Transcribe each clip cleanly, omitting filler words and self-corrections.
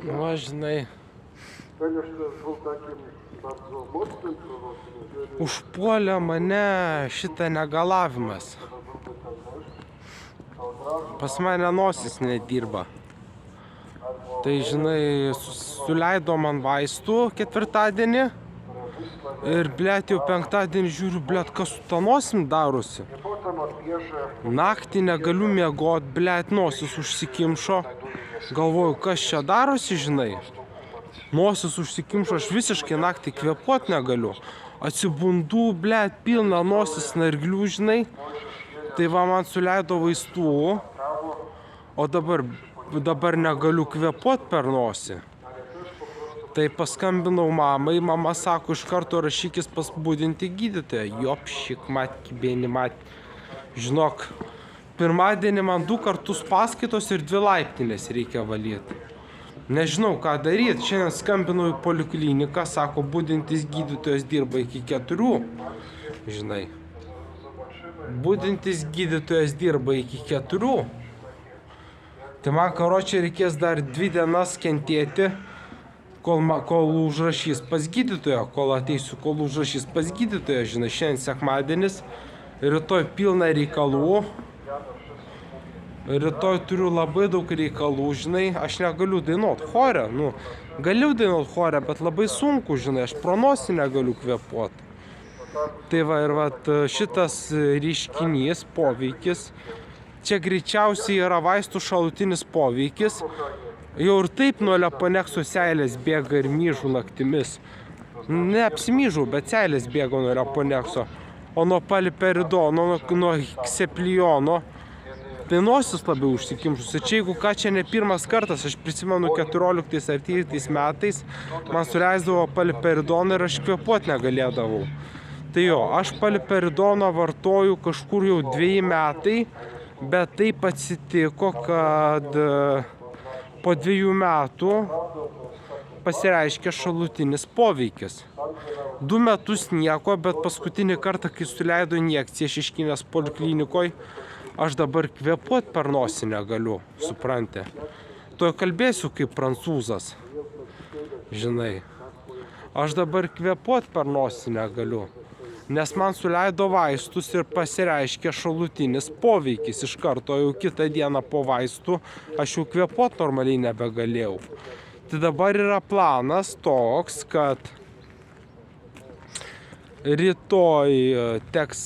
No, žinai, užpuolė mane šitą negalavimas. Pas mane nosis nedirba. Tai, žinai, suleido man vaistų ketvirtadienį. Ir, blėt, jau penktadienį žiūriu, blėt, kas su ta nosim darosi. Naktį negaliu miegot, blėt, nosis užsikimšo. Galvoju, kas čia darosi, žinai. Nosis užsikimšo, aš visiškai naktį kvėpuot negaliu. Atsibundu, blėt, pilna nosis snarglių, žinai. Tai va, man suleido vaistų, o dabar negaliu kvėpuot per nosį. Tai paskambinau mamai, mama sako, iš karto rašykis pas budintį gydytoją. Jopšik, bėni mat. Žinok, pirmadienį man 2 kartus paskaitos ir 2 laiptinės reikia valyti. Nežinau, ką daryti. Šiandien skambinau į polikliniką, sako, budintis gydytojas dirba iki 4. Žinai. Budintis gydytojas dirba iki 4. Tai man, karočią, reikės dar 2 dienas kentėti. Kol užrašys pas gydytoją, kol užrašys pas gydytoją, žinai, šiandien sekmadienis, rytoj pilna reikalų, rytoj turiu labai daug reikalų, žinai, aš negaliu dainuot chore, galiu dainuot chore, bet labai sunku, žinai, aš pro nosį negaliu kvėpuot. Tai va, ir va, šitas reiškinys, poveikis, čia greičiausiai yra vaistų šalutinis poveikis. Jau ir taip nuo leponekso seilės bėga ir myžų naktimis. Neapsimyžau, bet seilės bėga nuo leponekso. O nuo paliperidono, nuo ksepliono, tai nosis labiau užsikimšusi. Čia jeigu ką, čia ne pirmas kartas, aš prisimenu 14 ar 13 metais, man suleisdavo paliperidoną ir aš kvėpuot negalėdavau. Tai jo, aš paliperidoną vartoju kažkur jau 2 metai, bet taip atsitiko, kad po 2 metų pasireiškia šalutinis poveikis. 2 metus nieko, bet paskutinį kartą, kai suleido injekciją Šeškinės poliklinikoje, aš dabar kvėpuot per nosį negaliu, supranti. Tuoj kalbėsiu kaip prancūzas, žinai. Aš dabar kvėpuot per nosį negaliu, nes man suleido vaistus ir pasireiškia šalutinis poveikis. Iš karto jau kitą dieną po vaistų aš jau kvėpuot normaliai nebegalėjau. Tai dabar yra planas toks, kad rytoj teks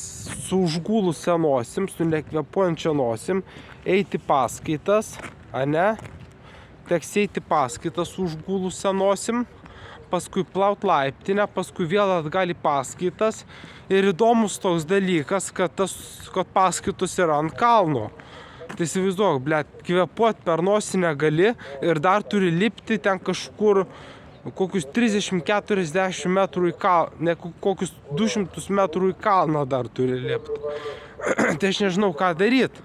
su užgulusia nosim, su nekvėpuojančia nosim, eiti paskaitas, ane? Teks eiti paskaitas su užgulusia nosim, paskui plaut laiptinę, paskui vėl atgal į paskaitas. Ir įdomus toks dalykas, kad paskaitos yra ant kalno. Tai įsivaizduok, blėt, kvėpuot per nosį negali ir dar turi lipti ten kažkur kokius 30-40 metrų į kalną, ne kokius 200 metrų į kalną dar turi lipti. Tai aš nežinau, ką daryti.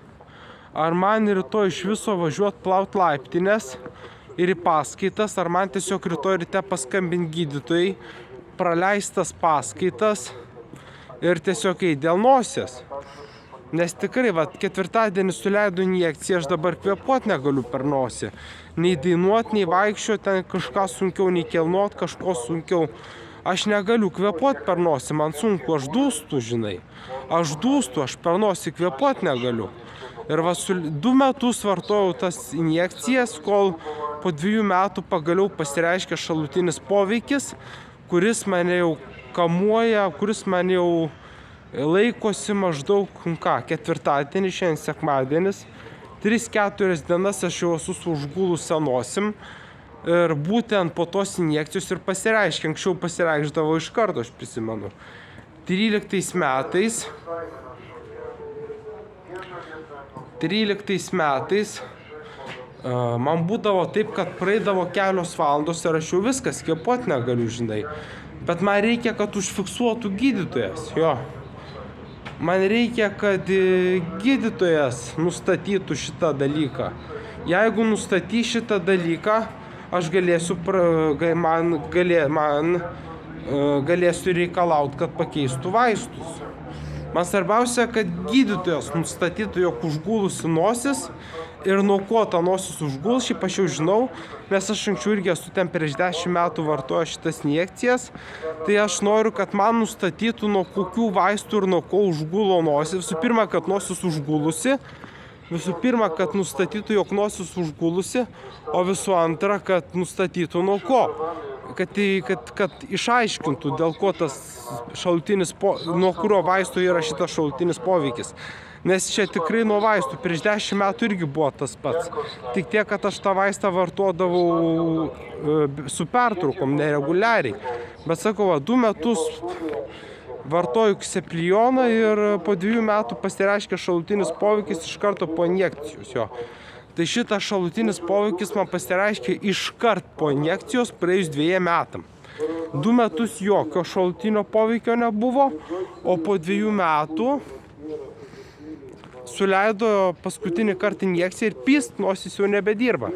Ar man rytoj iš viso važiuot plaut laiptinės ir į paskaitas, ar man tiesiog rytoj ryte paskambinti gydytojai, praleistas paskaitas ir tiesiog eiti dėl nosies. Nes tikrai, va, ketvirtadienį suleido injekciją, aš dabar kvėpuot negaliu per nosį. Nei dainuot, nei vaikščiot, ten kažką sunkiau, nei kelnuot, kažko sunkiau. Aš negaliu kvėpuot per nosį, man sunku, aš dūstu, žinai. Aš dūstu, aš per nosį kvėpuot negaliu. Ir va, 2 metus vartojau tas injekcijas, kol po 2 metų pagaliau pasireiškia šalutinis poveikis, kuris mane jau kamuoja, kuris mane jau laikosi maždaug, ketvirtadienį, šiandien sekmadienis. 3-4 dienas aš jau esu su užgulusia nosim. Ir būtent po tos injekcijos ir pasireiškia. Anksčiau pasireikšdavo iš karto, aš prisimenu. 13 metais man būdavo taip, kad praeidavo kelios valandos ir aš jau viskas, kvėpuot negaliu, žinai. Bet man reikia, kad užfiksuotų gydytojas, jo. Man reikia, kad gydytojas nustatytų šitą dalyką. Jeigu nustatys šitą dalyką, aš galėsiu, galėsiu reikalauti, kad pakeistų vaistus. Man svarbiausia, kad gydytojas nustatytų, jog užgulusi nosis ir nuo ko ta nosis užguls, šiaip aš jau žinau, nes aš anksčiau irgi esu ten prieš 10 metų vartojo šitas injekcijas, tai aš noriu, kad man nustatytų, nuo kokių vaistų ir nuo ko užgulo nosis. Visų pirma, kad nosis užgulusi, kad nustatytų, jog nosis užgulusi, o visų antra, kad nustatytų nuo ko. Kad išaiškintų, dėl ko tas šalutinis, nuo kurio vaisto yra šitas šalutinis poveikis. Nes čia tikrai nuo vaistų, prieš 10 metų irgi buvo tas pats. Tik tiek, kad aš tą vaistą vartodavau su pertraukom, nereguliariai. Bet sakau, 2 metus vartoju Xeplioną ir po 2 metų pasireiškia šalutinis poveikis iš karto po injekcijos jo. Tai šitas šalutinis poveikis man pasireiškia iškart po injekcijos praėjus 2 metam. 2 metus jokio šalutinio poveikio nebuvo, o po 2 metų suleido paskutinį kartą injekciją ir pyst, nosis jau nebedirba.